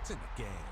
It's in the game.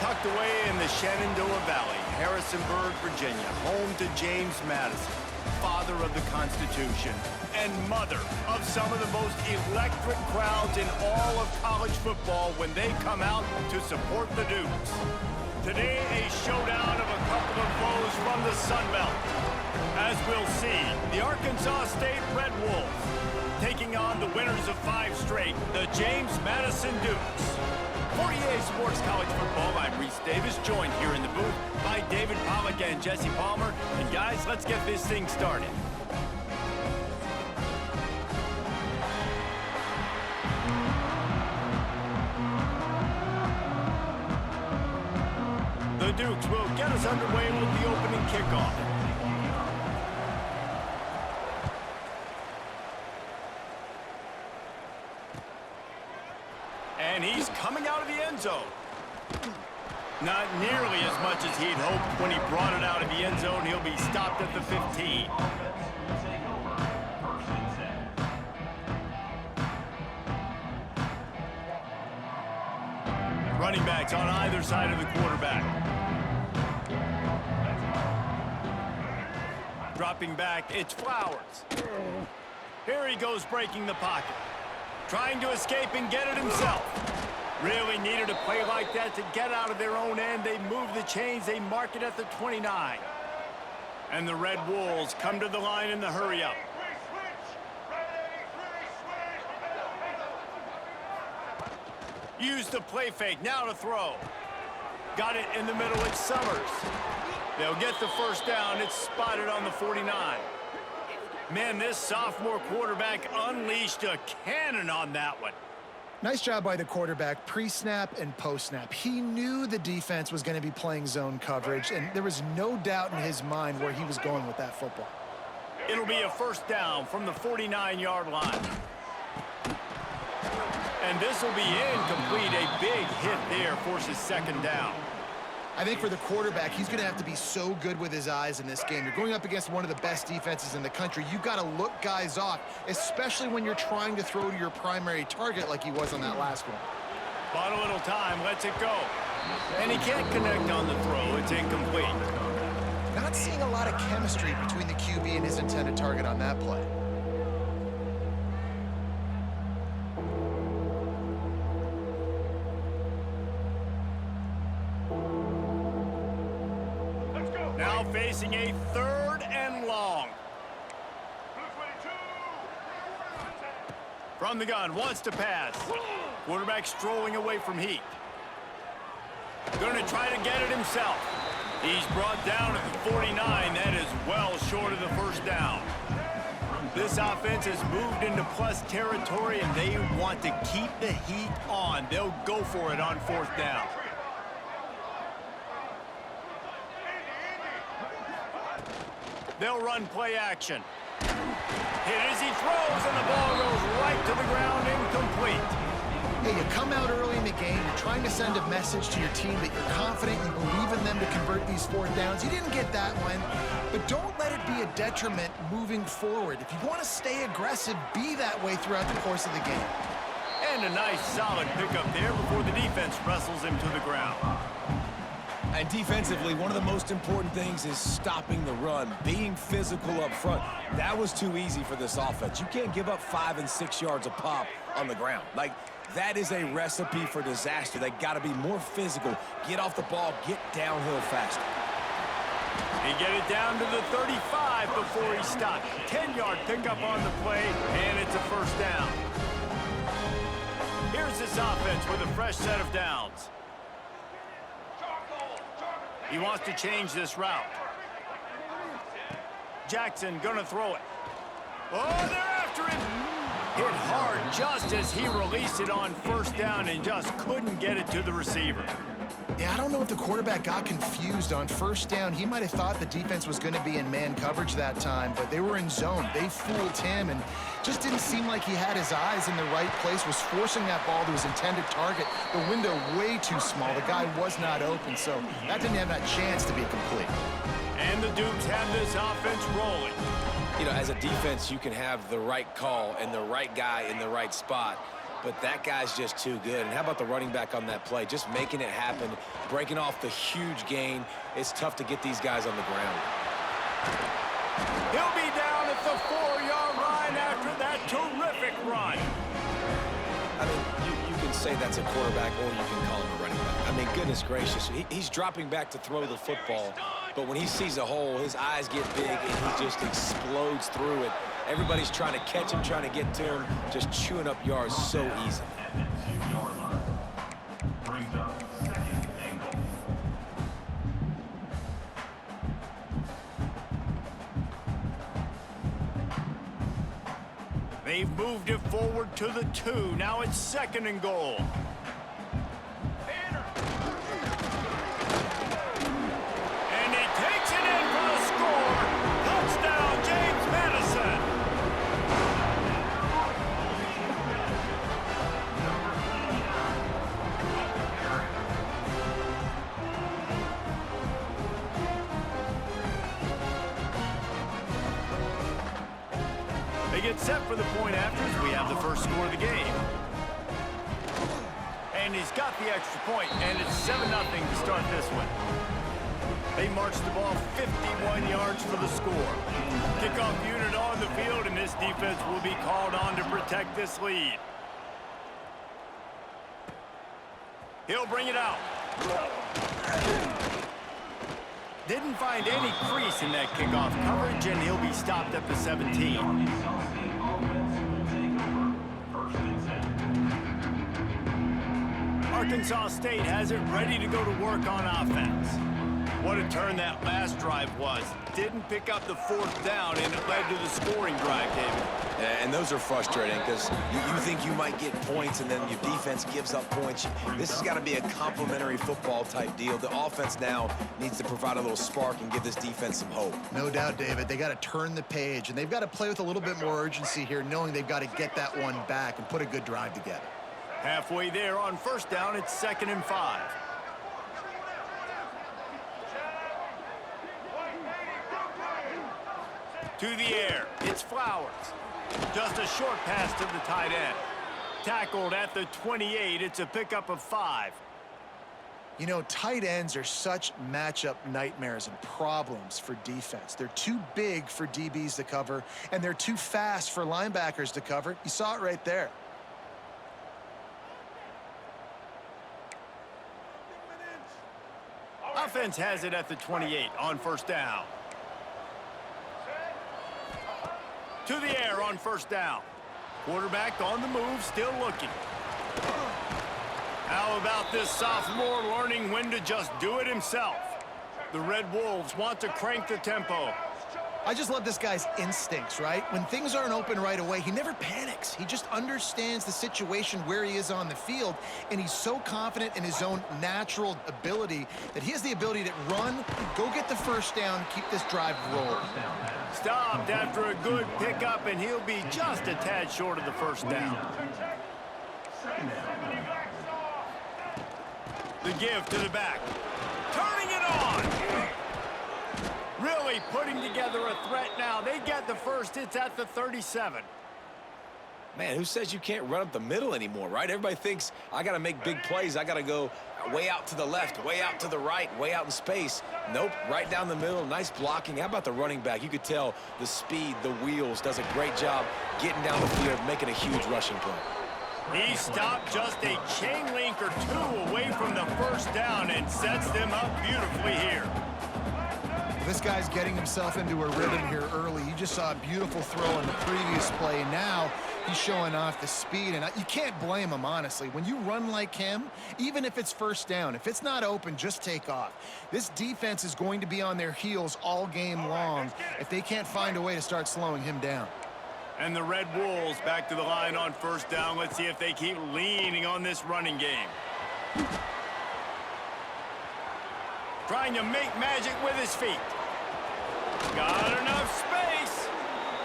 Tucked away in the Shenandoah Valley, Harrisonburg, Virginia, home to James Madison, father of the Constitution, and mother of some of the most electric crowds in all of college football when they come out to support the Dukes. Today, a showdown of a couple of foes from the Sunbelt. As we'll see, the Arkansas State Red Wolves taking on the winners of 5 straight, the James Madison Dukes. For EA Sports College Football, I'm Reese Davis, joined here in the booth by David Pollack and Jesse Palmer. And guys, let's get this thing started. The Dukes will get us underway with the opening kickoff. And he's coming out of the end zone. Not nearly as much as he'd hoped when he brought it out of the end zone. He'll be stopped at the 15. Running backs on either side of the quarterback. Dropping back, it's Flowers. Here he goes breaking the pocket. Trying to escape and get it himself. Really needed a play like that to get out of their own end. They move the chains. They mark it at the 29. And the Red Wolves come to the line in the hurry-up. Use the play fake. Now to throw. Got it in the middle. It's Summers. They'll get the first down. It's spotted on the 49. Man, this sophomore quarterback unleashed a cannon on that one. Nice job by the quarterback, pre-snap and post-snap. He knew the defense was going to be playing zone coverage, and there was no doubt in his mind where he was going with that football. It'll be a first down from the 49-yard line. And this will be incomplete. A big hit there forces second down. I think for the quarterback, he's going to have to be so good with his eyes in this game. You're going up against one of the best defenses in the country. You've got to look guys off, especially when you're trying to throw to your primary target like he was on that last one. Bought a little time, lets it go. And he can't connect on the throw. It's incomplete. Not seeing a lot of chemistry between the QB and his intended target on that play. Now facing a 3rd and long. From the gun, wants to pass. Quarterback strolling away from heat. Going to try to get it himself. He's brought down at the 49. That is well short of the first down. This offense has moved into plus territory, and they want to keep the heat on. They'll go for it on 4th down. They'll run play action. Hit as he throws, and the ball goes right to the ground, incomplete. Hey, you come out early in the game, you're trying to send a message to your team that you're confident, you believe in them to convert these 4th downs. You didn't get that one, but don't let it be a detriment moving forward. If you want to stay aggressive, be that way throughout the course of the game. And a nice, solid pickup there before the defense wrestles him to the ground. And defensively, one of the most important things is stopping the run, being physical up front. That was too easy for this offense. You can't give up 5 and 6 yards a pop on the ground. Like, that is a recipe for disaster. They got to be more physical, get off the ball, get downhill faster. He get it down to the 35 before he stopped. 10-yard pickup on the play, and it's a first down. Here's this offense with a fresh set of downs. He wants to change this route. Jackson gonna throw it. Oh, they're after him. Hit hard just as he released it on first down and just couldn't get it to the receiver. Yeah, I don't know if the quarterback got confused on first down. He might have thought the defense was going to be in man coverage that time, but they were in zone. They fooled him and just didn't seem like he had his eyes in the right place, was forcing that ball to his intended target. The window way too small. The guy was not open, so that didn't have that chance to be complete. And the Dukes have this offense rolling. You know, as a defense, you can have the right call and the right guy in the right spot. but that guy's just too good. And how about the running back on that play? Just making it happen, breaking off the huge gain. It's tough to get these guys on the ground. He'll be down at the 4-yard line after that terrific run. I mean, you can say that's a quarterback or you can call him a running back. I mean, goodness gracious, he's dropping back to throw the football, but when he sees a hole, his eyes get big and he just explodes through it. Everybody's trying to catch him, trying to get to him, just chewing up yards so easy. They've moved it forward to the 2. Now it's 2nd and goal. And he takes it in for the score. Touchdown, James Madison. They get set for the point after as we have the first score of the game. And he's got the extra point, and it's 7-0 to start this one. They march the ball 51 yards for the score. Kickoff unit on the field, and this defense will be called on to protect this lead. He'll bring it out. Didn't find any crease in that kickoff coverage, and he'll be stopped at the 17. Arkansas State has it ready to go to work on offense. What a turn that last drive was. Didn't pick up the 4th down, and it led to the scoring drive, David. Yeah, and those are frustrating because you think you might get points and then your defense gives up points. This has got to be a complementary football type deal. The offense now needs to provide a little spark and give this defense some hope. No doubt, David. They got to turn the page, and they've got to play with a little bit more urgency here, knowing they've got to get that one back and put a good drive together. Halfway there on 1st down, it's 2nd and 5. To the air, it's Flowers. Just a short pass to the tight end. Tackled at the 28, it's a pickup of 5. You know, tight ends are such matchup nightmares and problems for defense. They're too big for DBs to cover, and they're too fast for linebackers to cover. You saw it right there. Offense has it at the 28 on 1st down. To the air on 1st down. Quarterback on the move, still looking. How about this sophomore learning when to just do it himself? The Red Wolves want to crank the tempo. I just love this guy's instincts, right? When things aren't open right away, he never panics. He just understands the situation where he is on the field, and he's so confident in his own natural ability that he has the ability to run, go get the 1st down, keep this drive rolling. Stopped after a good pickup, and he'll be just a tad short of the 1st down. The give to the back. Turning it on! Really putting together a threat now. They get the 1st. It's at the 37. Man, who says you can't run up the middle anymore, right? Everybody thinks I got to make big plays. I got to go way out to the left, way out to the right, way out in space. Nope, right down the middle. Nice blocking. How about the running back? You could tell the speed, the wheels, does a great job getting down the field, making a huge rushing play. He stopped just a chain link or 2 away from the 1st down and sets them up beautifully here. This guy's getting himself into a rhythm here early. You just saw a beautiful throw in the previous play. Now he's showing off the speed, and you can't blame him, honestly. When you run like him, even if it's 1st down, if it's not open, just take off. This defense is going to be on their heels all game long if they can't find a way to start slowing him down. And the Red Wolves back to the line on 1st down. Let's see if they keep leaning on this running game. Trying to make magic with his feet. Got enough space.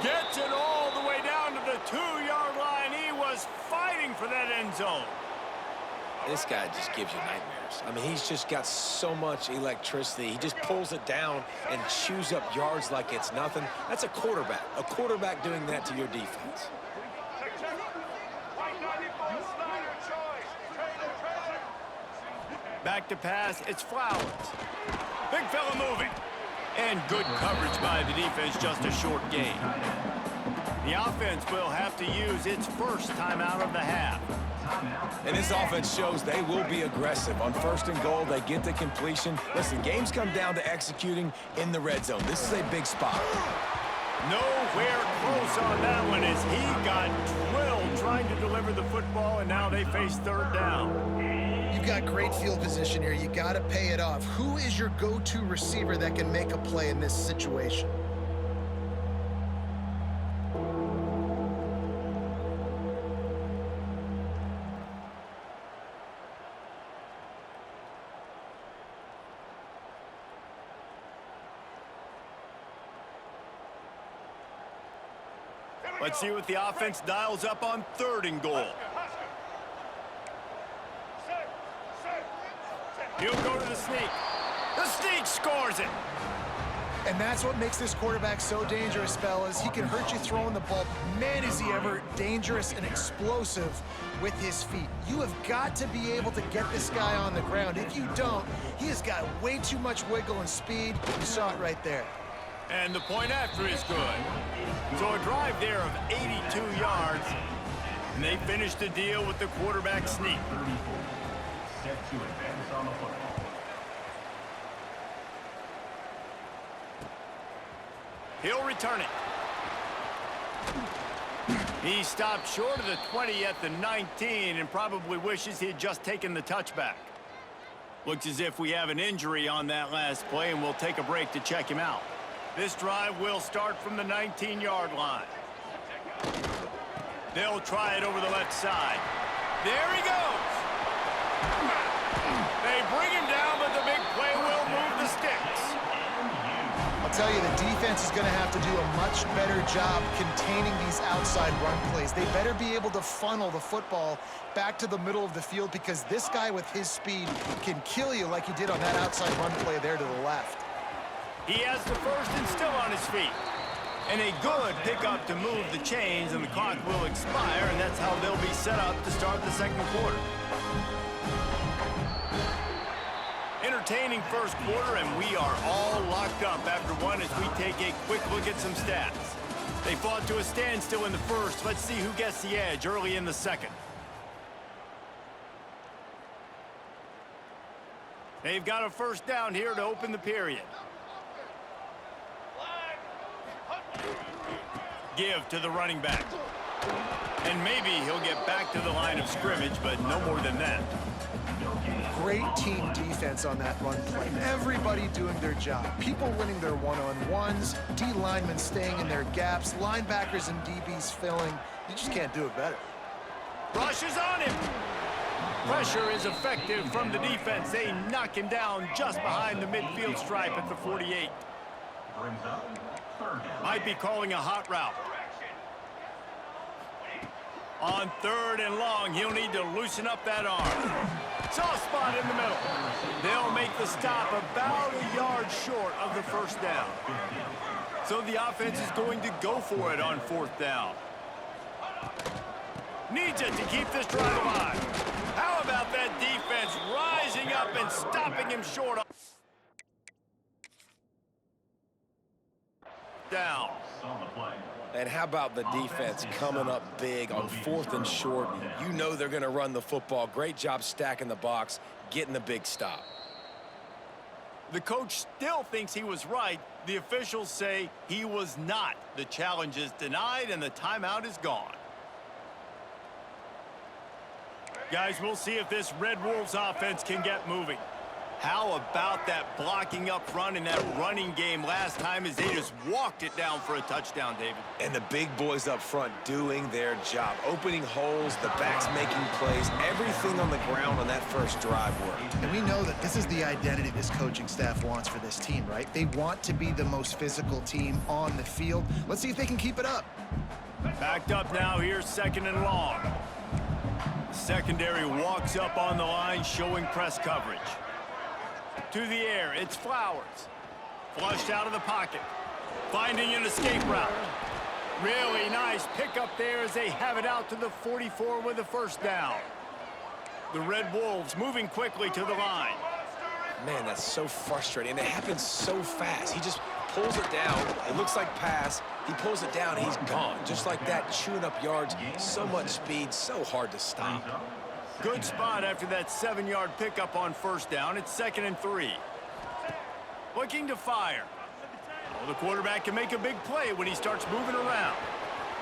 Gets it all the way down to the 2-yard line. He was fighting for that end zone. This guy just gives you nightmares. I mean, he's just got so much electricity. He just pulls it down and chews up yards like it's nothing. That's a quarterback. A quarterback doing that to your defense. Back to pass, it's Flowers. Big fella moving. And good coverage by the defense, just a short gain. The offense will have to use its first timeout of the half. And this offense shows they will be aggressive. On 1st and goal, they get the completion. Listen, games come down to executing in the red zone. This is a big spot. Nowhere close on that one as he got drilled trying to deliver the football, and now they face 3rd down. You've got great field position here. You got to pay it off. Who is your go-to receiver that can make a play in this situation? Let's see what the offense dials up on 3rd and goal. He'll go to the sneak. The sneak scores it. And that's what makes this quarterback so dangerous, fellas. He can hurt you throwing the ball. Man, is he ever dangerous and explosive with his feet. You have got to be able to get this guy on the ground. If you don't, he has got way too much wiggle and speed. You saw it right there. And the point after is good. So a drive there of 82 yards. And they finish the deal with the quarterback sneak. Set to advance on the football. He'll return it. He stopped short of the 20 at the 19 and probably wishes he had just taken the touchback. Looks as if we have an injury on that last play, and we'll take a break to check him out. This drive will start from the 19-yard line. They'll try it over the left side. There he goes. They bring him down, but the big play will move the sticks. I'll tell you, the defense is going to have to do a much better job containing these outside run plays. They better be able to funnel the football back to the middle of the field, because this guy with his speed can kill you like he did on that outside run play there to the left. He has the first and still on his feet. And a good pickup to move the chains, and the clock will expire, and that's how they'll be set up to start the second quarter. Entertaining first quarter, and we are all locked up after one as we take a quick look at some stats. They fought to a standstill in the first. Let's see who gets the edge early in the second. They've got a first down here to open the period. Give to the running back. And maybe he'll get back to the line of scrimmage, but no more than that. Great team defense on that run play. Everybody doing their job. People winning their one-on-ones, D linemen staying in their gaps, linebackers and DBs filling. You just can't do it better. Rush is on him. Pressure is effective from the defense. They knock him down just behind the midfield stripe at the 48. Brings up 3rd down. Might be calling a hot route. On 3rd and long, he'll need to loosen up that arm. Soft spot in the middle. They'll make the stop about a yard short of the first down. So the offense is going to go for it on 4th down. Needs it to keep this drive alive. How about that defense rising up and stopping him short? Down. On the play. And how about the defense coming up big on 4th and short? You know they're going to run the football. Great job stacking the box, getting the big stop. The coach still thinks he was right. The officials say he was not. The challenge is denied, and the timeout is gone. Guys, we'll see if this Red Wolves offense can get moving. How about that blocking up front in that running game last time as they just walked it down for a touchdown, David? And the big boys up front doing their job. Opening holes, the backs making plays, everything on the ground on that first drive worked. And we know that this is the identity this coaching staff wants for this team, right? They want to be the most physical team on the field. Let's see if they can keep it up. Backed up now, here's 2nd and long. Secondary walks up on the line, showing press coverage. To the air, it's Flowers. Flushed out of the pocket. Finding an escape route. Really nice pickup there as they have it out to the 44 with a first down. The Red Wolves moving quickly to the line. Man, that's so frustrating. And it happens so fast. He just pulls it down. It looks like pass. He pulls it down, and he's gone. Just like that, chewing up yards. So much speed, so hard to stop. Good spot after that 7-yard pickup on first down. It's 2nd and 3. Looking to fire. Oh, the quarterback can make a big play when he starts moving around.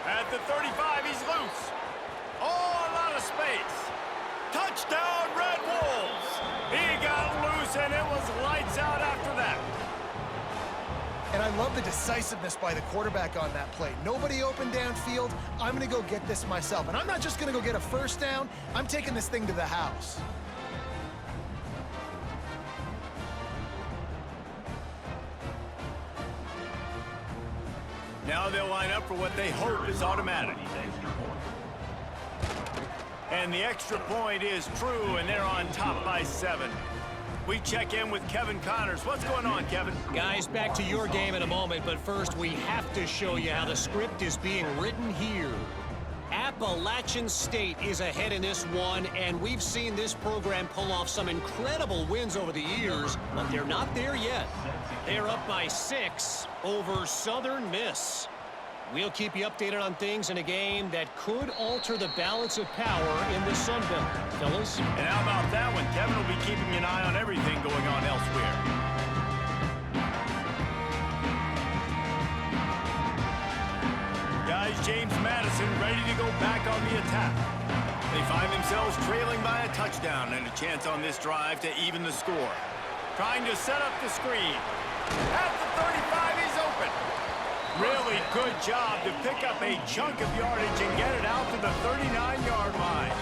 At the 35, he's loose. Oh, a lot of space. Touchdown, Red Wolves. He got loose, and it was lights out after that. And I love the decisiveness by the quarterback on that play. Nobody open downfield. I'm going to go get this myself. And I'm not just going to go get a first down. I'm taking this thing to the house. Now they'll line up for what they hope is automatic. And the extra point is true, and they're on top by 7. We check in with Kevin Connors. What's going on, Kevin? Guys, back to your game in a moment, but first we have to show you how the script is being written here. Appalachian State is ahead in this one, and we've seen this program pull off some incredible wins over the years, but they're not there yet. They're up by 6 over Southern Miss. We'll keep you updated on things in a game that could alter the balance of power in the Sunbelt, fellas. And how about that one? Kevin will be keeping an eye on everything going on elsewhere. Guys, James Madison ready to go back on the attack. They find themselves trailing by a touchdown and a chance on this drive to even the score. Trying to set up the screen. At the 35, he's open. Really good job to pick up a chunk of yardage and get it out to the 39-yard line.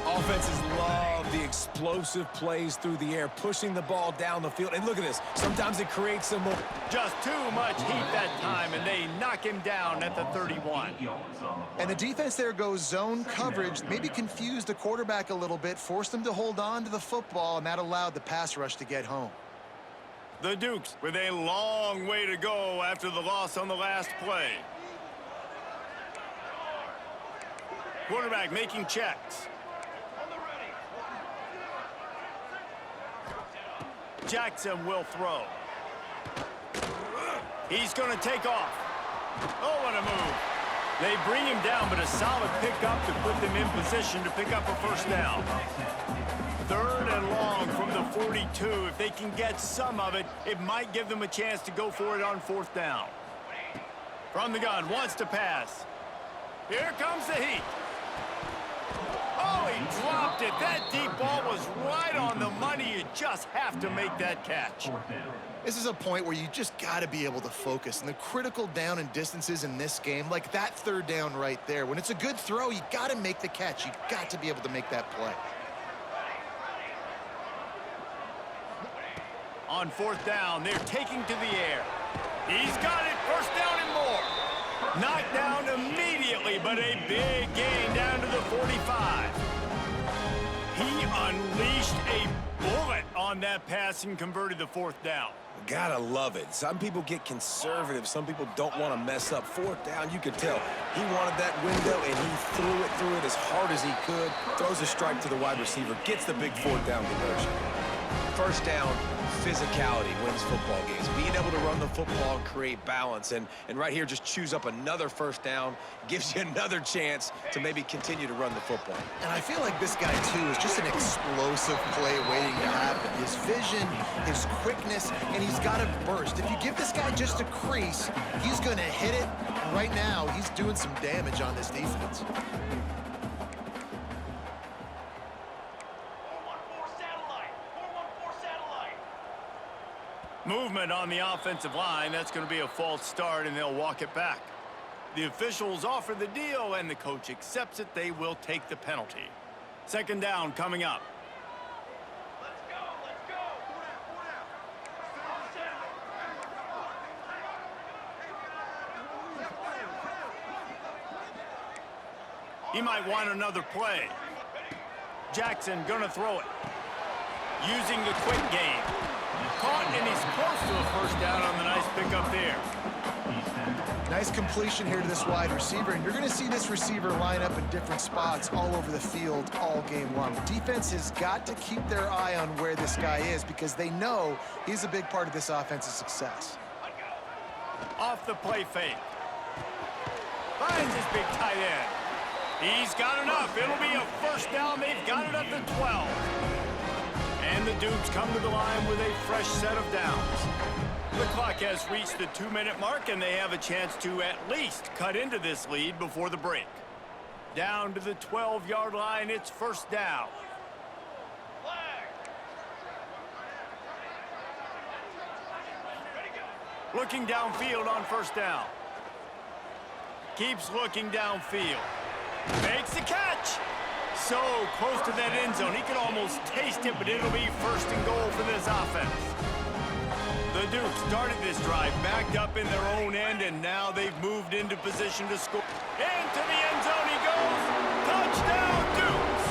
Offenses love the explosive plays through the air, pushing the ball down the field. And look at this. Sometimes it creates some more. Just too much heat that time, and they knock him down at the 31. And the defense there goes zone coverage, maybe confused the quarterback a little bit, forced him to hold on to the football, and that allowed the pass rush to get home. The Dukes with a long way to go after the loss on the last play. Quarterback making checks. Jackson will throw. He's going to take off. Oh, what a move. They bring him down, but a solid pickup to put them in position to pick up a first down. 3rd and long from the 42. If they can get some of it, it might give them a chance to go for it on 4th down. From the gun, wants to pass. Here comes the heat. Oh, he dropped it. That deep ball was right on the money. You just have to make that catch. This is a point where you just got to be able to focus. And the critical down and distances in this game, like that 3rd down right there, when it's a good throw, you got to make the catch. You got to be able to make that play. On 4th down, they're taking to the air. He's got it, 1st down and more. Knocked down immediately, but a big gain down to the 45. He unleashed a bullet on that pass and converted the 4th down. Gotta love it. Some people get conservative. Some people don't want to mess up. 4th down, you could tell. He wanted that window, and he threw it as hard as he could. Throws a strike to the wide receiver. Gets the big 4th down conversion. 1st down, physicality wins football games. Being able to run the football and create balance. And right here, just choose up another 1st down. Gives you another chance to maybe continue to run the football. And I feel like this guy, too, is just an explosive play waiting to happen. His vision, his quickness, and he's got a burst. If you give this guy just a crease, he's going to hit it. And right now, he's doing some damage on this defense. Movement on the offensive line. That's going to be a false start, and they'll walk it back. The officials offer the deal, and the coach accepts it. They will take the penalty. 2nd down coming up. Let's go. He might want another play. Jackson gonna throw it. Using the quick game. Caught, and he's close to a 1st down on the nice pickup there. Nice completion here to this wide receiver, and you're going to see this receiver line up in different spots all over the field all game long. The defense has got to keep their eye on where this guy is because they know he's a big part of this offense's success. Off the play fake. Finds his big tight end. He's got enough. It'll be a first down. They've got it up to 12. And the Dukes come to the line with a fresh set of downs. The clock has reached the 2-minute mark, and they have a chance to at least cut into this lead before the break. Down to the 12-yard line, it's first down. Looking downfield on first down. Keeps looking downfield. Makes the catch. So close to that end zone. He could almost taste it, but it'll be first and goal for this offense. The Dukes started this drive backed up in their own end, and now they've moved into position to score. Into the end zone he goes. Touchdown, Dukes!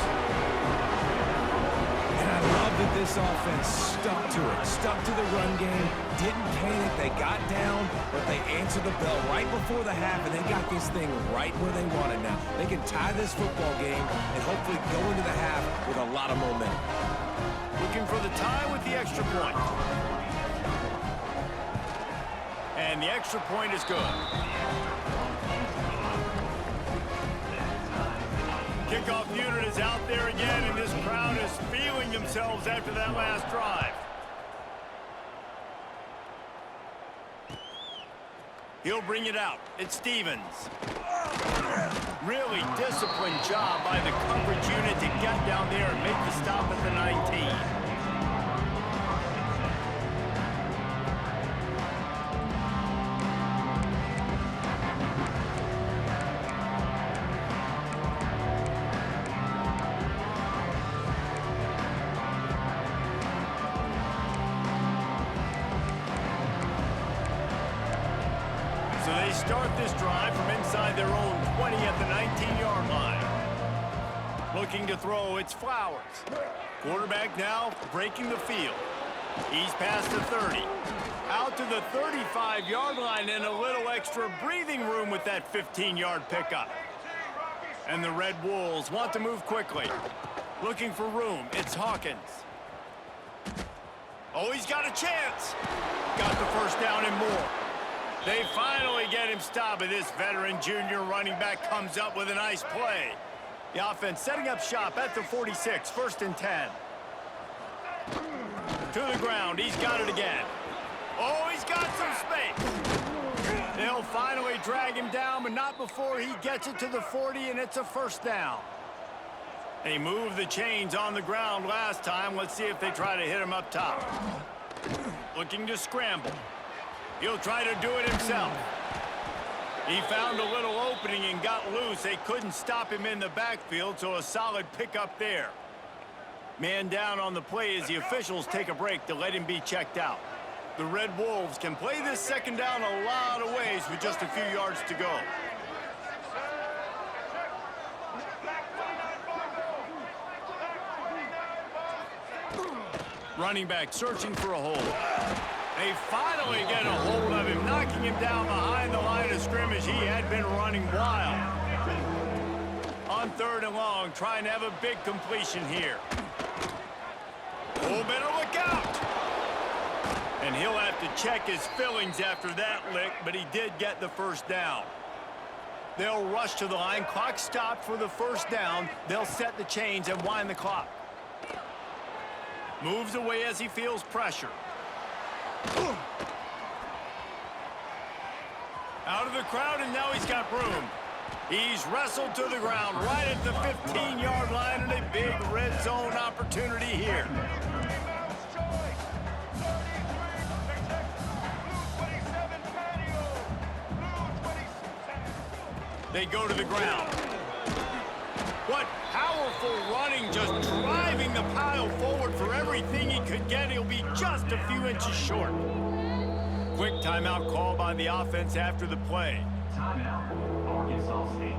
And I love that this offense stuck to it, stuck to the run game, didn't panic. They got down, but they answered the bell right before the half, and they got this thing right where they want it now. They can tie this football game and hopefully go into the half with a lot of momentum. Looking for the tie with the extra point. And the extra point is good. Kickoff unit is out there again, and this crowd is feeling themselves after that last drive. He'll bring it out. It's Stevens. Really disciplined job by the coverage unit to get down there and make the stop at the 19. So they start this drive from inside their own 20 at the 19-yard line. Looking to throw, it's Flowers. Quarterback now breaking the field. He's past the 30. Out to the 35-yard line, and a little extra breathing room with that 15-yard pickup. And the Red Wolves want to move quickly. Looking for room, it's Hawkins. Oh, he's got a chance. Got the first down and more. They finally get him stopped, and this veteran junior running back comes up with a nice play. The offense setting up shop at the 46, first and 10. To the ground, he's got it again. Oh, he's got some space. They'll finally drag him down, but not before he gets it to the 40, and it's a first down. They moved the chains on the ground last time. Let's see if they try to hit him up top. Looking to scramble. He'll try to do it himself. He found a little opening and got loose. They couldn't stop him in the backfield, so a solid pickup there. Man down on the play as the officials take a break to let him be checked out. The Red Wolves can play this second down a lot of ways with just a few yards to go. Running back searching for a hole. They finally get a hold of him, knocking him down behind the line of scrimmage. He had been running wild. On third and long, trying to have a big completion here. Oh, better look out. And he'll have to check his fillings after that lick, but he did get the first down. They'll rush to the line. Clock stopped for the first down. They'll set the chains and wind the clock. Moves away as he feels pressure. Out of the crowd, and now he's got room. He's wrestled to the ground right at the 15-yard line, and a big red zone opportunity here. They go to the ground. What powerful running, just driving the pile forward for everything he could get. He'll be just a few inches short. Quick timeout call by the offense after the play. Timeout, Arkansas State.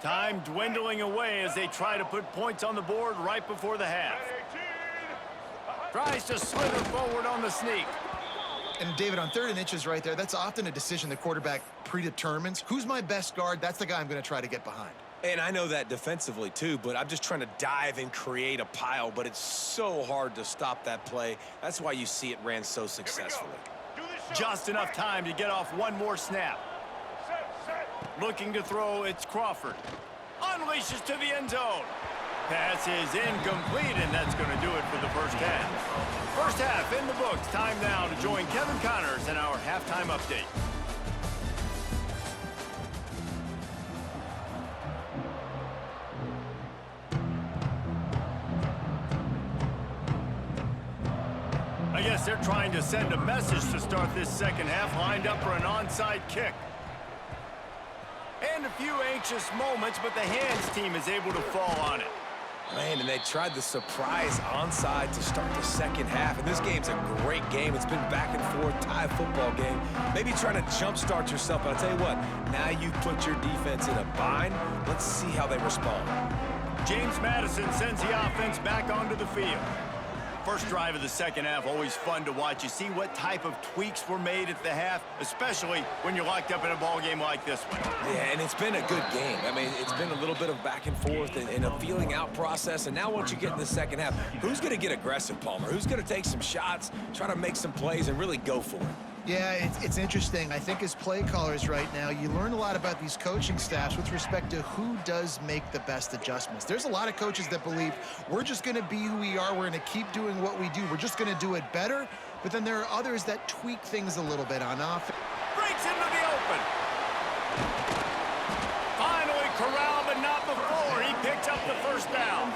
Time dwindling away as they try to put points on the board right before the half. Tries to slither forward on the sneak. And David, on 3rd and inches right there, that's often a decision the quarterback predetermines. Who's my best guard? That's the guy I'm going to try to get behind. And I know that defensively, too, but I'm just trying to dive and create a pile, but it's so hard to stop that play. That's why you see it ran so successfully. Just enough time to get off one more snap. Looking to throw, it's Crawford. Unleashes to the end zone. Pass is incomplete, and that's going to do it for the first half. First half in the books. Time now to join Kevin Connors in our halftime update. I guess they're trying to send a message to start this second half, lined up for an onside kick. And a few anxious moments, but the hands team is able to fall on it. Man, and they tried the surprise onside to start the second half. And this game's a great game. It's been back and forth, tie football game. Maybe trying to jumpstart yourself, but I'll tell you what, now you've put your defense in a bind. Let's see how they respond. James Madison sends the offense back onto the field. First drive of the second half, always fun to watch. You see what type of tweaks were made at the half, especially when you're locked up in a ball game like this one. Yeah, and it's been a good game. I mean, it's been a little bit of back and forth and a feeling out process. And now once you get in the second half, who's going to get aggressive, Palmer? Who's going to take some shots, try to make some plays, and really go for it? Yeah, it's interesting. I think as play callers right now, you learn a lot about these coaching staffs with respect to who does make the best adjustments. There's a lot of coaches that believe we're just going to be who we are. We're going to keep doing what we do. We're just going to do it better. But then there are others that tweak things a little bit on offense. Breaks into the open. Finally corralled, but not before. He picks up the first down.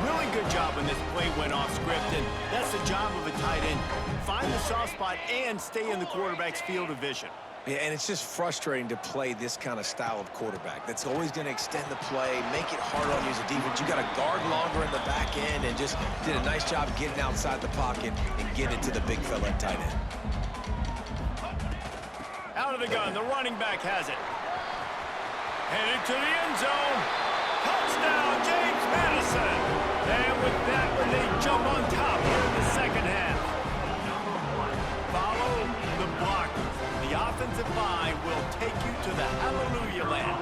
Really good job when this play went off script, and that's the job of a tight end. Find the soft spot and stay in the quarterback's field of vision. Yeah, and it's just frustrating to play this kind of style of quarterback. That's always going to extend the play, make it hard on you as a defense. You got to guard longer in the back end, and just did a nice job getting outside the pocket and getting it to the big fella at tight end. Out of the gun, the running back has it. Headed to the end zone. Touchdown, James Madison. And with that one, they jump on top here in the second half. Follow the blockers. The offensive line will take you to the hallelujah land.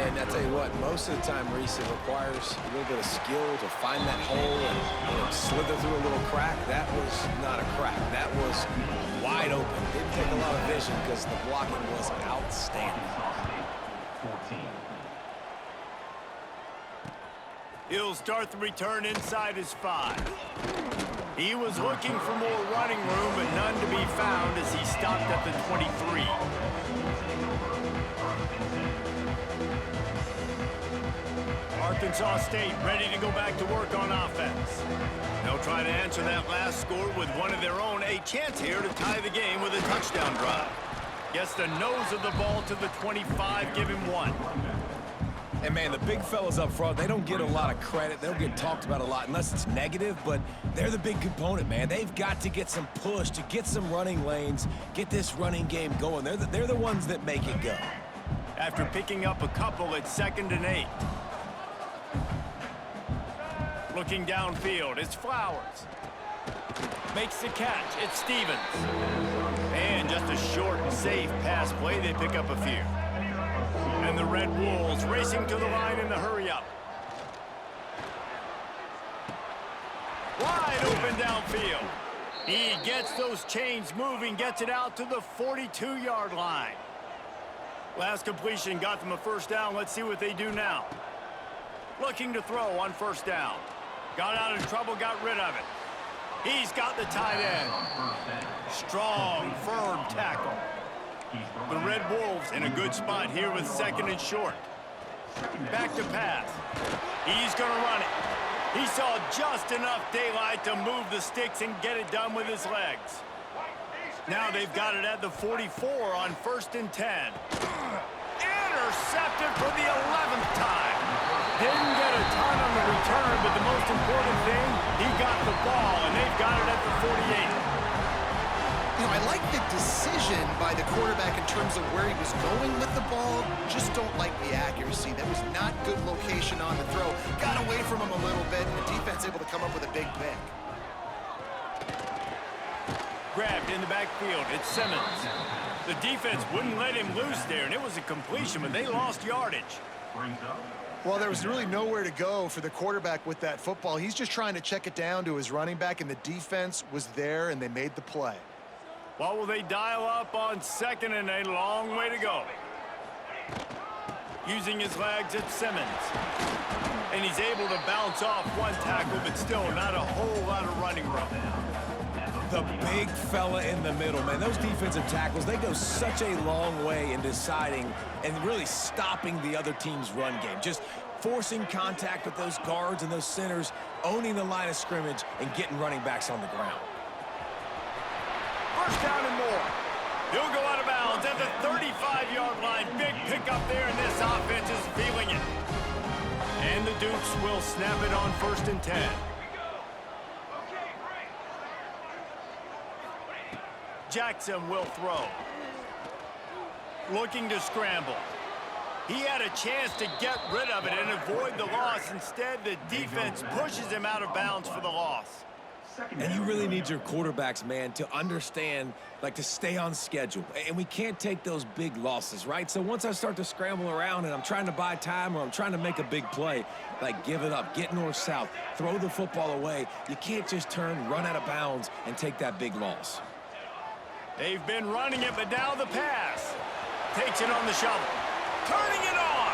And I tell you what, most of the time, Reese, it requires a little bit of skill to find that hole and slither through a little crack. That was not a crack. That was wide open. Didn't take a lot of vision because the blocking was outstanding. 14. He'll start the return inside his 5. He was looking for more running room, but none to be found as he stopped at the 23. Arkansas State ready to go back to work on offense. They'll try to answer that last score with one of their own. A chance here to tie the game with a touchdown drive. Gets the nose of the ball to the 25, give him 1. And, man, the big fellas up front, they don't get a lot of credit. They don't get talked about a lot unless it's negative, but they're the big component, man. They've got to get some push, to get some running lanes, get this running game going. They're the ones that make it go. After picking up a couple, it's 2nd and 8. Looking downfield, it's Flowers. Makes the catch, it's Stevens. And just a short and safe pass play, they pick up a few. And the Red Wolves racing to the line in the hurry-up. Wide open downfield. He gets those chains moving, gets it out to the 42-yard line. Last completion got them a first down. Let's see what they do now. Looking to throw on first down. Got out of trouble, got rid of it. He's got the tight end. Strong, firm tackle. The Red Wolves in a good spot here with 2nd and short. Back to pass. He's going to run it. He saw just enough daylight to move the sticks and get it done with his legs. Now they've got it at the 44 on 1st and 10. Intercepted for the 11th time. Didn't get a ton on the return, but the most important thing, he got the ball, and they've got it at the 48. You know, I like the decision by the quarterback in terms of where he was going with the ball. Just don't like the accuracy. That was not good location on the throw. Got away from him a little bit, and the defense able to come up with a big pick. Grabbed in the backfield. It's Simmons. The defense wouldn't let him loose there, and it was a completion, but they lost yardage. Brings up Well, there was really nowhere to go for the quarterback with that football. He's just trying to check it down to his running back, and the defense was there, and they made the play. What will they dial up on second and a long way to go? Using his legs, it's Simmons. And he's able to bounce off one tackle, but still not a whole lot of running room. The big fella in the middle, man. Those defensive tackles, they go such a long way in deciding and really stopping the other team's run game. Just forcing contact with those guards and those centers, owning the line of scrimmage, and getting running backs on the ground. First down and more. He'll go out of bounds at the 35-yard line. Big pickup there, and this offense is feeling it. And the Dukes will snap it on 1st and 10. Jackson will throw. Looking to scramble. He had a chance to get rid of it and avoid the loss. Instead, the defense pushes him out of bounds for the loss. And you really need your quarterbacks, man, to understand, like, to stay on schedule. And we can't take those big losses, right? So once I start to scramble around and I'm trying to buy time or I'm trying to make a big play, like, give it up, get north-south, throw the football away. You can't just turn, run out of bounds, and take that big loss. They've been running it, but now the pass. Takes it on the shovel. Turning it on.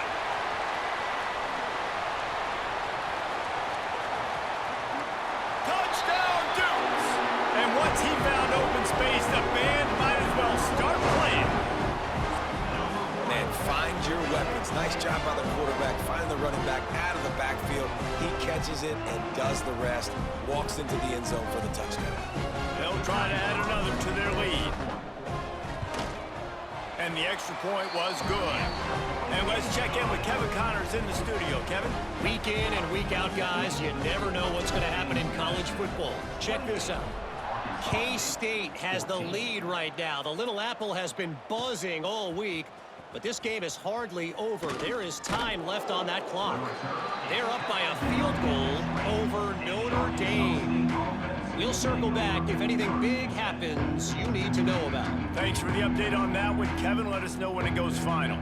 Touchdown, Dukes. And once he found open space, the band might as well start playing. Man, find your weapons. Nice job by the quarterback, finding the running back out of the backfield. He catches it and does the rest. Walks into the end zone for the touchdown. They'll try to add another to their lead. And the extra point was good. And let's check in with Kevin Connors in the studio. Kevin? Week in and week out, guys, you never know what's going to happen in college football. Check this out. K-State has the lead right now. The Little Apple has been buzzing all week, but this game is hardly over. There is time left on that clock. They're up by a field goal over Notre Dame. We'll circle back if anything big happens you need to know about. Thanks for the update on that one, Kevin. Let us know when it goes final.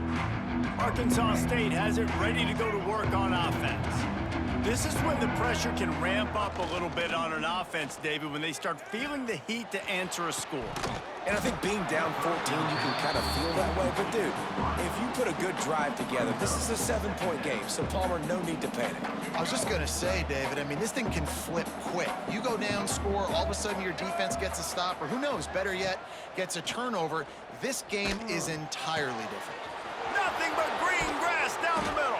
Arkansas State has it ready to go to work on offense. This is when the pressure can ramp up a little bit on an offense, David, when they start feeling the heat to answer a score. And I think being down 14, you can kind of feel that way. But, dude, if you put a good drive together, this is a 7-point game. So, Palmer, no need to panic. I was just going to say, David, I mean, this thing can flip quick. You go down, score, all of a sudden your defense gets a stop, or who knows, better yet, gets a turnover. This game is entirely different. Nothing but green grass down the middle.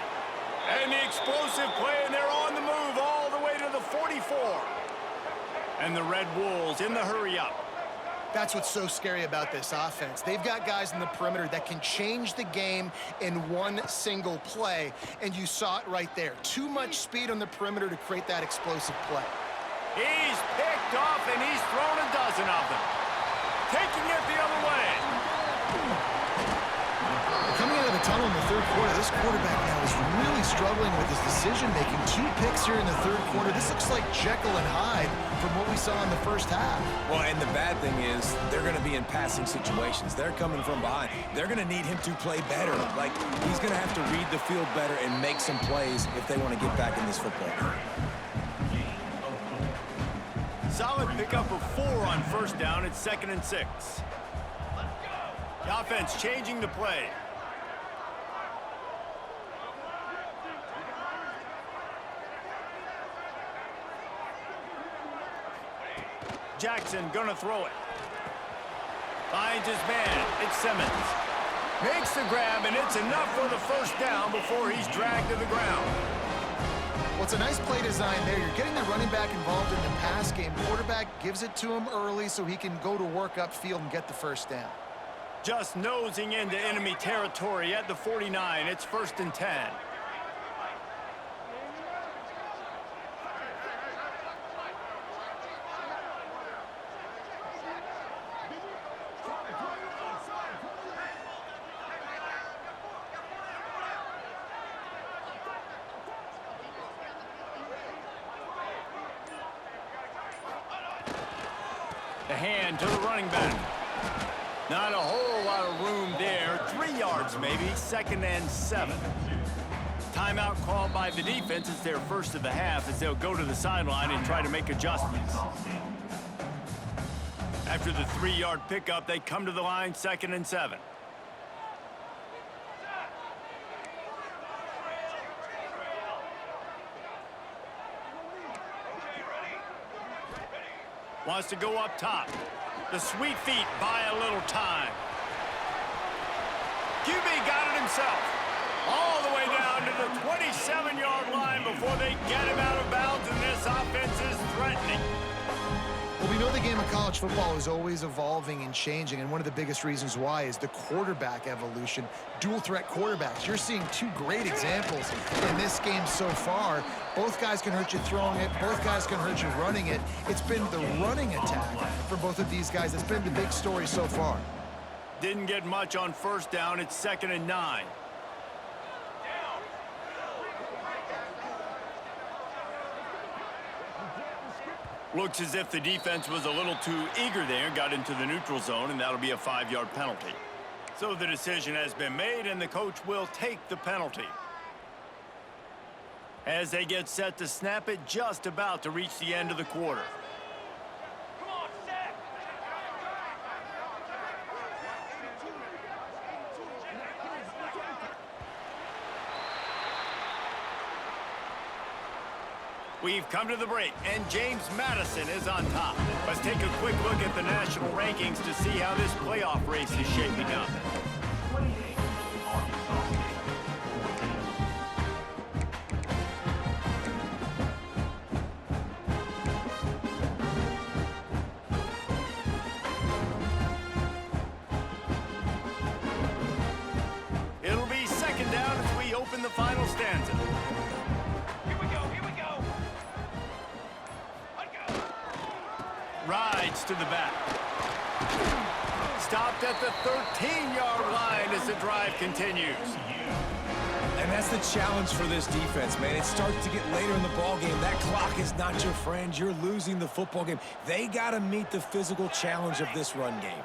And the explosive play, and they're on the move all the way to the 44. And the Red Wolves in the hurry-up. That's what's so scary about this offense. They've got guys in the perimeter that can change the game in one single play, and you saw it right there. Too much speed on the perimeter to create that explosive play. He's picked off, and he's thrown a dozen of them. Taking it the other way. Coming out of the tunnel in the third quarter, this quarterback now is really struggling with his decision-making. 2 picks here in the third quarter. This looks like Jekyll and Hyde from what we saw in the first half. Well, and the bad thing is they're going to be in passing situations. They're coming from behind. They're going to need him to play better. Like, he's going to have to read the field better and make some plays if they want to get back in this football game. Solid pickup of 4 on first down. It's 2nd and 6. The offense changing the play. Jackson gonna throw it. Finds his man. It's Simmons. Makes the grab, and it's enough for the first down before he's dragged to the ground. Well, it's a nice play design there. You're getting the running back involved in the pass game. Quarterback gives it to him early so he can go to work upfield and get the first down. Just nosing into enemy territory at the 49. It's 1st and 10. The hand to the running back. Not a whole lot of room there. 3 yards maybe, 2nd and 7. Timeout called by the defense. It's their first of the half as they'll go to the sideline and try to make adjustments. After the 3-yard pickup, they come to the line, 2nd and 7. Wants to go up top. The sweet feet buy a little time. QB got it himself. All the way down to the 27-yard line before they get him out of bounds, and this offense is threatening. Well, we know the game of college football is always evolving and changing, and one of the biggest reasons why is the quarterback evolution. Dual-threat quarterbacks. You're seeing 2 great examples in this game so far. Both guys can hurt you throwing it. Both guys can hurt you running it. It's been the running attack for both of these guys that's been the big story so far. Didn't get much on 1st down. It's 2nd and 9. Looks as if the defense was a little too eager there, got into the neutral zone, and that'll be a 5-yard penalty. So the decision has been made, and the coach will take the penalty. As they get set to snap it, just about to reach the end of the quarter. We've come to the break, and James Madison is on top. Let's take a quick look at the national rankings to see how this playoff race is shaping up. It'll be 2nd down as we open the final stanza. Rides to the back. Stopped at the 13-yard line as the drive continues. And that's the challenge for this defense, man. It starts to get later in the ballgame. That clock is not your friend. You're losing the football game. They got to meet the physical challenge of this run game.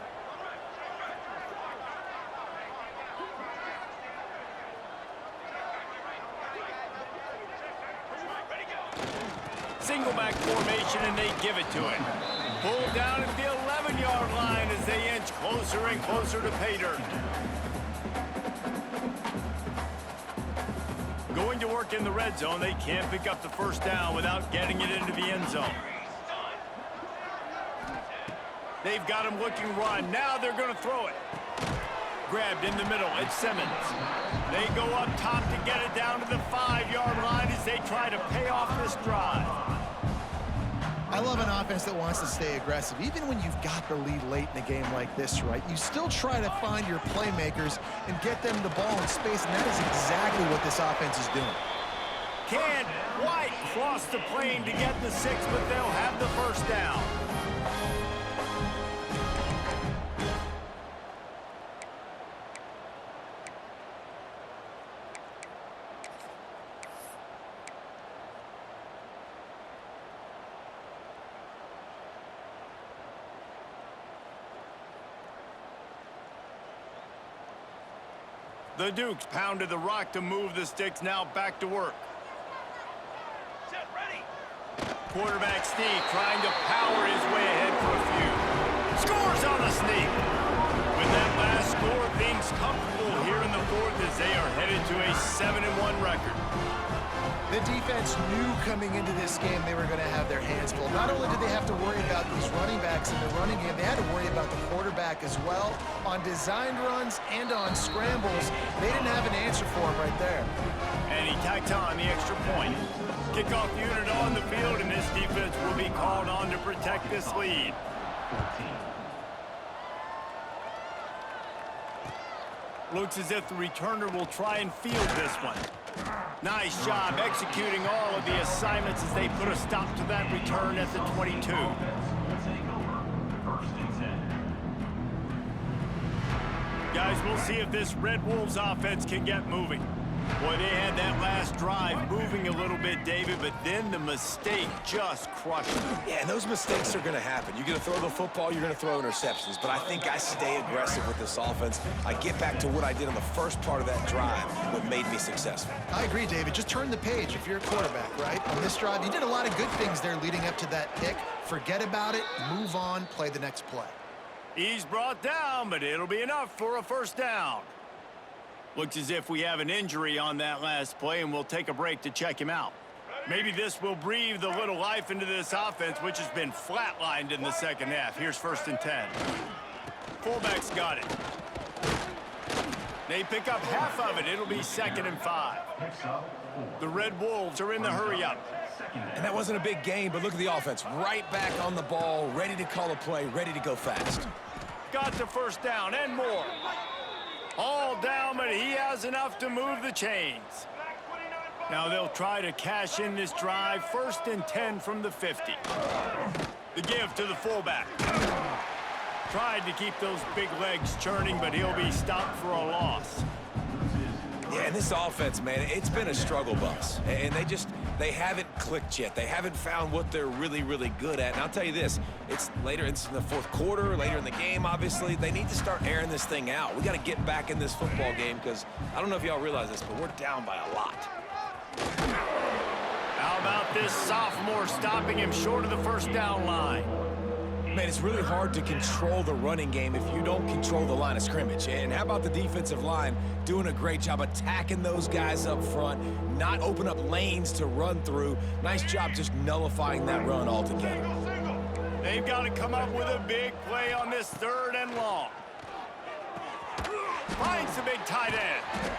Single back formation, and they give it to him. Pulled down at the 11-yard line as they inch closer and closer to pay dirt. Going to work in the red zone, they can't pick up the 1st down without getting it into the end zone. They've got him looking run. Now they're going to throw it. Grabbed in the middle. It's Simmons. They go up top to get it down to the 5-yard line as they try to pay off this drive. I love an offense that wants to stay aggressive. Even when you've got the lead late in a game like this, right, you still try to find your playmakers and get them the ball in space, and that is exactly what this offense is doing. Can't quite cross the plane to get the 6, but they'll have the 1st down. The Dukes pounded the rock to move the sticks, now back to work. Set, ready. Quarterback Steve trying to power his way ahead for a few. Scores on the sneak. With that last score, things comfortable here in the 4th as they are headed to a 7-1 record. The defense knew coming into this game they were going to have their hands full. Not only did they have to worry about these running backs in the running game, they had to worry about the quarterback as well. On designed runs and on scrambles, they didn't have an answer for him right there. And he tacked on the extra point. Kickoff unit on the field, and this defense will be called on to protect this lead. Looks as if the returner will try and field this one. Nice job executing all of the assignments as they put a stop to that return at the 22. Guys, we'll see if this Red Wolves offense can get moving. Boy, they had that last drive moving a little bit, David, but then the mistake just crushed them. Yeah, and those mistakes are going to happen. You're going to throw the football, you're going to throw interceptions. But I think I stay aggressive with this offense. I get back to what I did on the first part of that drive, what made me successful. I agree, David. Just turn the page if you're a quarterback, right? On this drive, you did a lot of good things there leading up to that pick. Forget about it, move on, play the next play. He's brought down, but it'll be enough for a first down. Looks as if we have an injury on that last play, and we'll take a break to check him out. Maybe this will breathe a little life into this offense, which has been flatlined in the second half. Here's 1st and 10. Fullback's got it. They pick up half of it. It'll be 2nd and 5. The Red Wolves are in the hurry-up. And that wasn't a big gain, but look at the offense. Right back on the ball, ready to call a play, ready to go fast. Got the first down and more. All down, but he has enough to move the chains. Now they'll try to cash in this drive. 1st and 10 from the 50. The give to the fullback. Tried to keep those big legs churning, but he'll be stopped for a loss. Yeah, and this offense, man, it's been a struggle bus. And they haven't clicked yet. They haven't found what they're really, really good at. And I'll tell you this, it's in the 4th quarter, later in the game, obviously. They need to start airing this thing out. We got to get back in this football game because I don't know if y'all realize this, but we're down by a lot. How about this sophomore stopping him short of the first down line? Man, it's really hard to control the running game if you don't control the line of scrimmage. And how about the defensive line doing a great job attacking those guys up front, not open up lanes to run through. Nice job just nullifying that run altogether. They've got to come up with a big play on this 3rd and long. Finds the big tight end.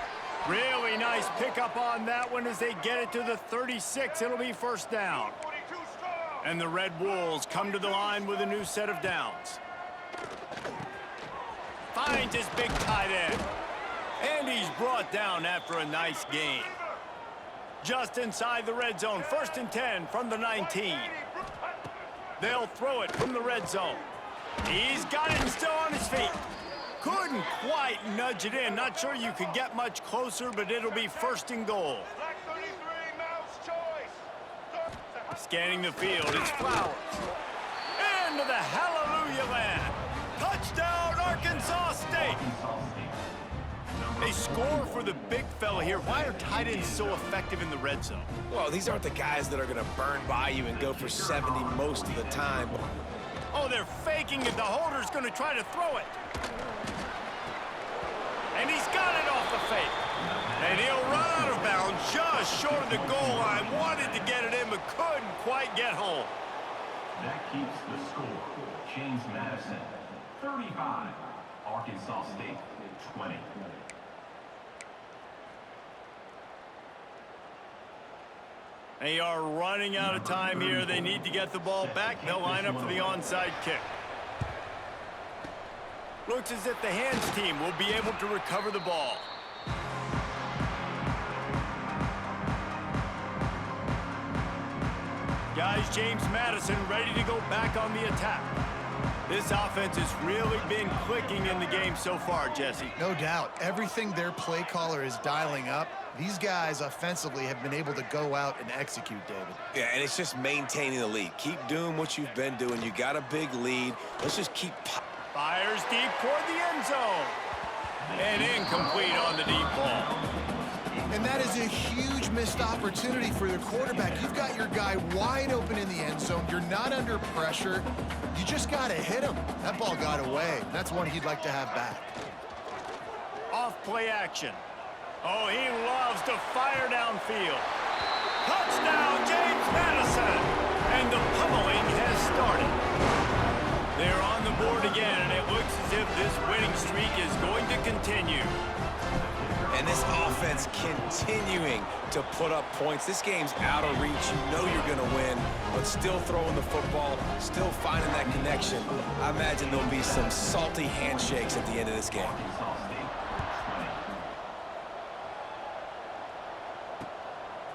Really nice pickup on that one as they get it to the 36. It'll be 1st down. And the Red Wolves come to the line with a new set of downs. Finds his big tight end. And he's brought down after a nice gain. Just inside the red zone. 1st and 10 from the 19. They'll throw it from the red zone. He's got it and still on his feet. Couldn't quite nudge it in. Not sure you could get much closer, but it'll be 1st and goal. Scanning the field, it's Flowers. Into the hallelujah land. Touchdown, Arkansas State. They score for the big fella here. Why are tight ends so effective in the red zone? Well, these aren't the guys that are going to burn by you and go for 70 most of the time. Oh, they're faking it. The holder's going to try to throw it. And he's got it off the fake. And he'll run out of bounds just short of the goal line. Wanted to get it in, but couldn't quite get home. That keeps the score. James Madison, 35. Arkansas State, 20. They are running out of time here. They need to get the ball back. They'll line up for the onside kick. Looks as if the hands team will be able to recover the ball. Guys, James Madison ready to go back on the attack. This offense has really been clicking in the game so far, Jesse. No doubt. Everything their play caller is dialing up, these guys offensively have been able to go out and execute, David. Yeah, and it's just maintaining the lead. Keep doing what you've been doing. You got a big lead. Let's just keep... Fires deep toward the end zone. And incomplete on the deep ball. And that is a huge missed opportunity for the quarterback. You've got your guy wide open in the end zone. You're not under pressure. You just got to hit him. That ball got away. That's one he'd like to have back. Off play action. Oh, he loves to fire downfield. Touchdown, James Madison. And the pummeling has started. They're on the board again, and it looks as if this winning streak is going to continue. And this offense continuing to put up points. This game's out of reach. You know you're going to win, but still throwing the football, still finding that connection. I imagine there'll be some salty handshakes at the end of this game.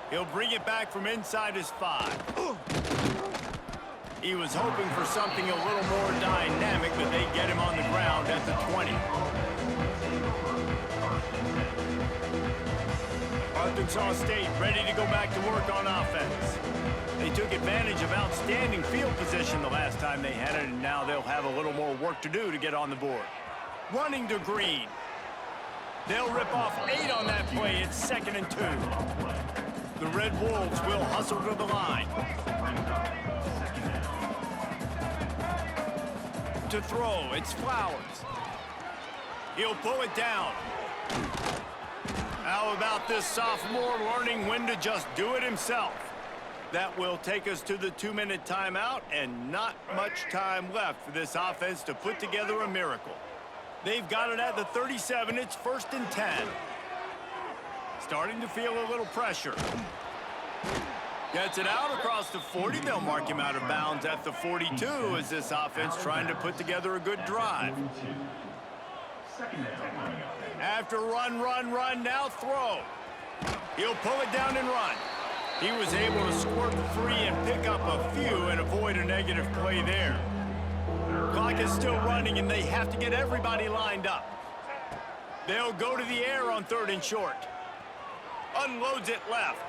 He'll bring it back from inside his 5. He was hoping for something a little more dynamic, but they get him on the ground at the 20. Arkansas State ready to go back to work on offense. They took advantage of outstanding field position the last time they had it, and now they'll have a little more work to do to get on the board. Running to Green. They'll rip off 8 on that play. It's 2nd and 2. The Red Wolves will hustle to the line. To throw, it's Flowers. He'll pull it down. How about this sophomore learning when to just do it himself? That will take us to the 2-minute timeout, and not much time left for this offense to put together a miracle. They've got it at the 37. It's 1st and 10. Starting to feel a little pressure. Gets it out across the 40. They'll mark him out of bounds at the 42 as this offense trying to put together a good drive. After run, now throw. He'll pull it down and run. He was able to squirt free and pick up a few and avoid a negative play there. Clock is still running, and they have to get everybody lined up. They'll go to the air on 3rd and short. Unloads it left.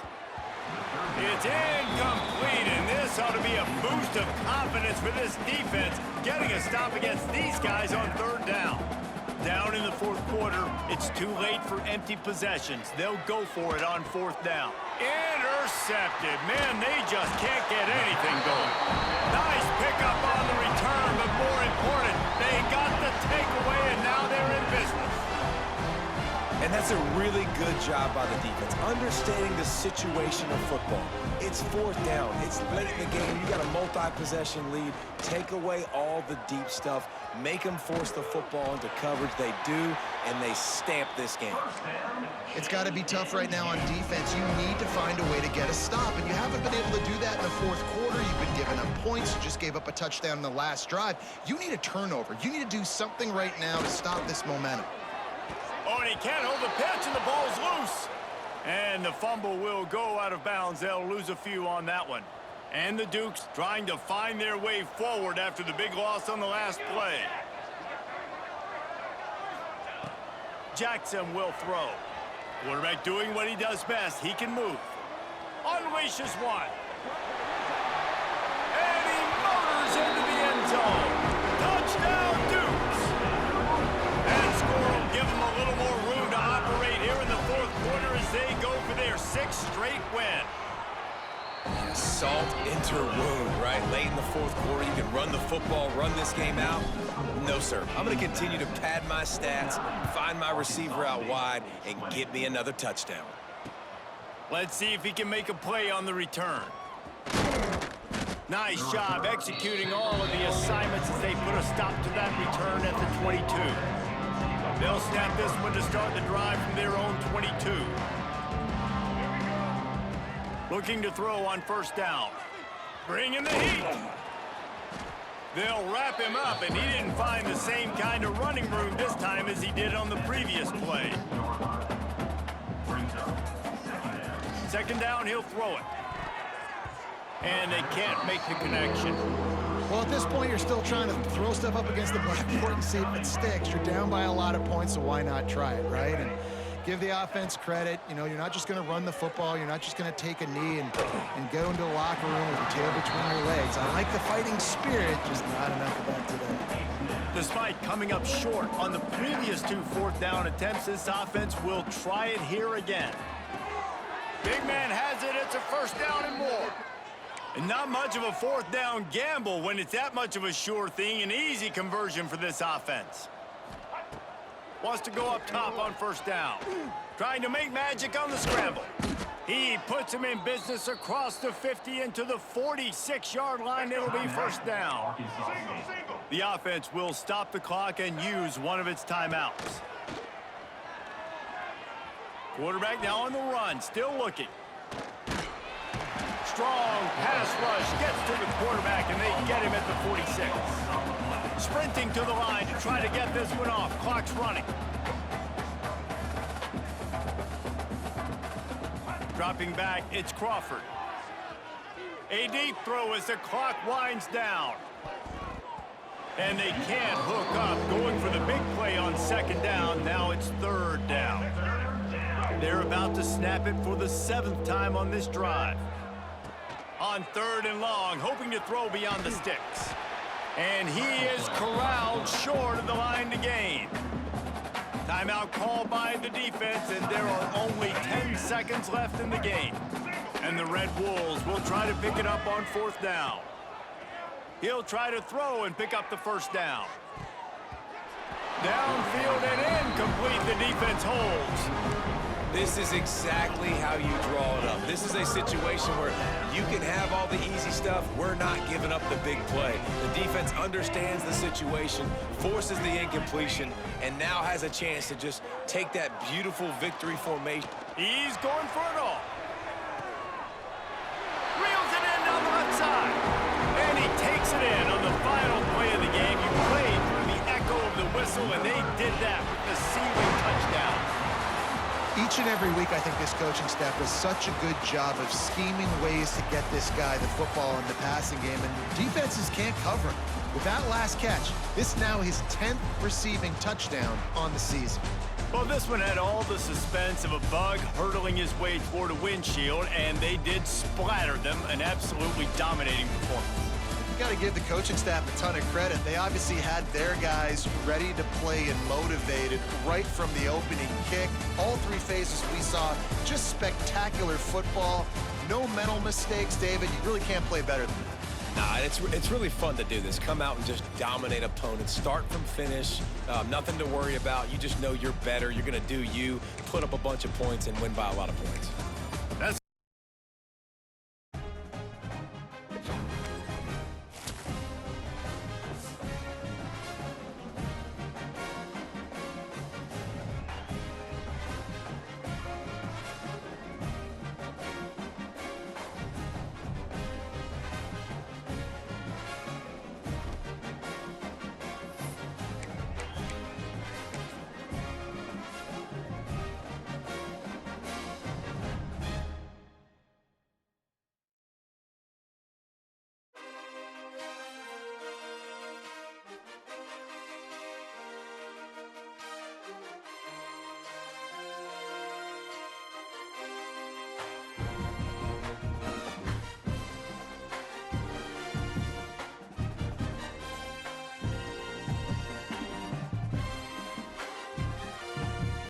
It's incomplete, and this ought to be a boost of confidence for this defense, getting a stop against these guys on 3rd down. Down in the 4th quarter, it's too late for empty possessions. They'll go for it on 4th down. Intercepted. Man, they just can't get anything going. Nice pickup on the return, but more important, they got the takeaway, and now they're in business. And that's a really good job by the defense, understanding the situation of football. It's 4th down. It's late in the game. You got a multi-possession lead. Take away all the deep stuff. Make them force the football into coverage. They do, and they stamp this game. It's got to be tough right now on defense. You need to find a way to get a stop, and you haven't been able to do that in the 4th quarter. You've been giving up points. You just gave up a touchdown in the last drive. You need a turnover. You need to do something right now to stop this momentum. Oh, and he can't hold the pitch, and the ball's loose. And the fumble will go out of bounds. They'll lose a few on that one. And the Dukes trying to find their way forward after the big loss on the last play. Jackson will throw. Quarterback doing what he does best. He can move. Unleashes one. And he motors into the end zone. Touchdown, Dukes. And score will give them a little more room to operate here in the 4th quarter as they go for their 6th straight win. Salt into a wound, right? Late in the 4th quarter, you can run the football, run this game out. No, sir. I'm going to continue to pad my stats, find my receiver out wide, and get me another touchdown. Let's see if he can make a play on the return. Nice job executing all of the assignments as they put a stop to that return at the 22. They'll snap this one to start the drive from their own 22. Looking to throw on 1st down. Bringing the heat. They'll wrap him up, and he didn't find the same kind of running room this time as he did on the previous play. 2nd down, he'll throw it. And they can't make the connection. Well, at this point, you're still trying to throw stuff up against the blackboard and see if it sticks. You're down by a lot of points, so why not try it, right? And give the offense credit. You know, you're not just going to run the football. You're not just going to take a knee and go into the locker room with your tail between your legs. I like the fighting spirit, just not enough of that today. Despite coming up short on the previous 2 4th down attempts, this offense will try it here again. Big man has it. It's a 1st down and more. And not much of a 4th down gamble when it's that much of a sure thing. An easy conversion for this offense. Wants to go up top on 1st down. Trying to make magic on the scramble. He puts him in business across the 50 into the 46-yard line. It'll be 1st down. The offense will stop the clock and use one of its timeouts. Quarterback now on the run, still looking. Strong pass rush gets to the quarterback, and they get him at the 46. Sprinting to the line to try to get this one off. Clock's running. Dropping back, it's Crawford. A deep throw as the clock winds down. And they can't hook up. Going for the big play on 2nd down. Now it's 3rd down. They're about to snap it for the 7th time on this drive. On 3rd and long, hoping to throw beyond the sticks. And he is corralled short of the line to gain. Timeout called by the defense, and there are only 10 seconds left in the game. And the Red Wolves will try to pick it up on 4th down. He'll try to throw and pick up the 1st down. Downfield and incomplete, the defense holds. This is exactly how you draw it up. This is a situation where you can have all the easy stuff. We're not giving up the big play. The defense understands the situation, forces the incompletion, and now has a chance to just take that beautiful victory formation. He's going for it all. Reels it in down the left side. And he takes it in on the final play of the game. You played through the echo of the whistle, and they did that with the ceiling touchdown. Each and every week, I think this coaching staff does such a good job of scheming ways to get this guy the football in the passing game, and defenses can't cover him. With that last catch, this now his 10th receiving touchdown on the season. Well, this one had all the suspense of a bug hurtling his way toward a windshield, and they did splatter them, an absolutely dominating performance. Got to give the coaching staff a ton of credit. They obviously had their guys ready to play and motivated right from the opening kick. All 3 phases we saw, just spectacular football. No mental mistakes, David. You really can't play better than that. Nah, it's really fun to do this. Come out and just dominate opponents. Start from finish. Nothing to worry about. You just know you're better. You're going to do you, put up a bunch of points, and win by a lot of points.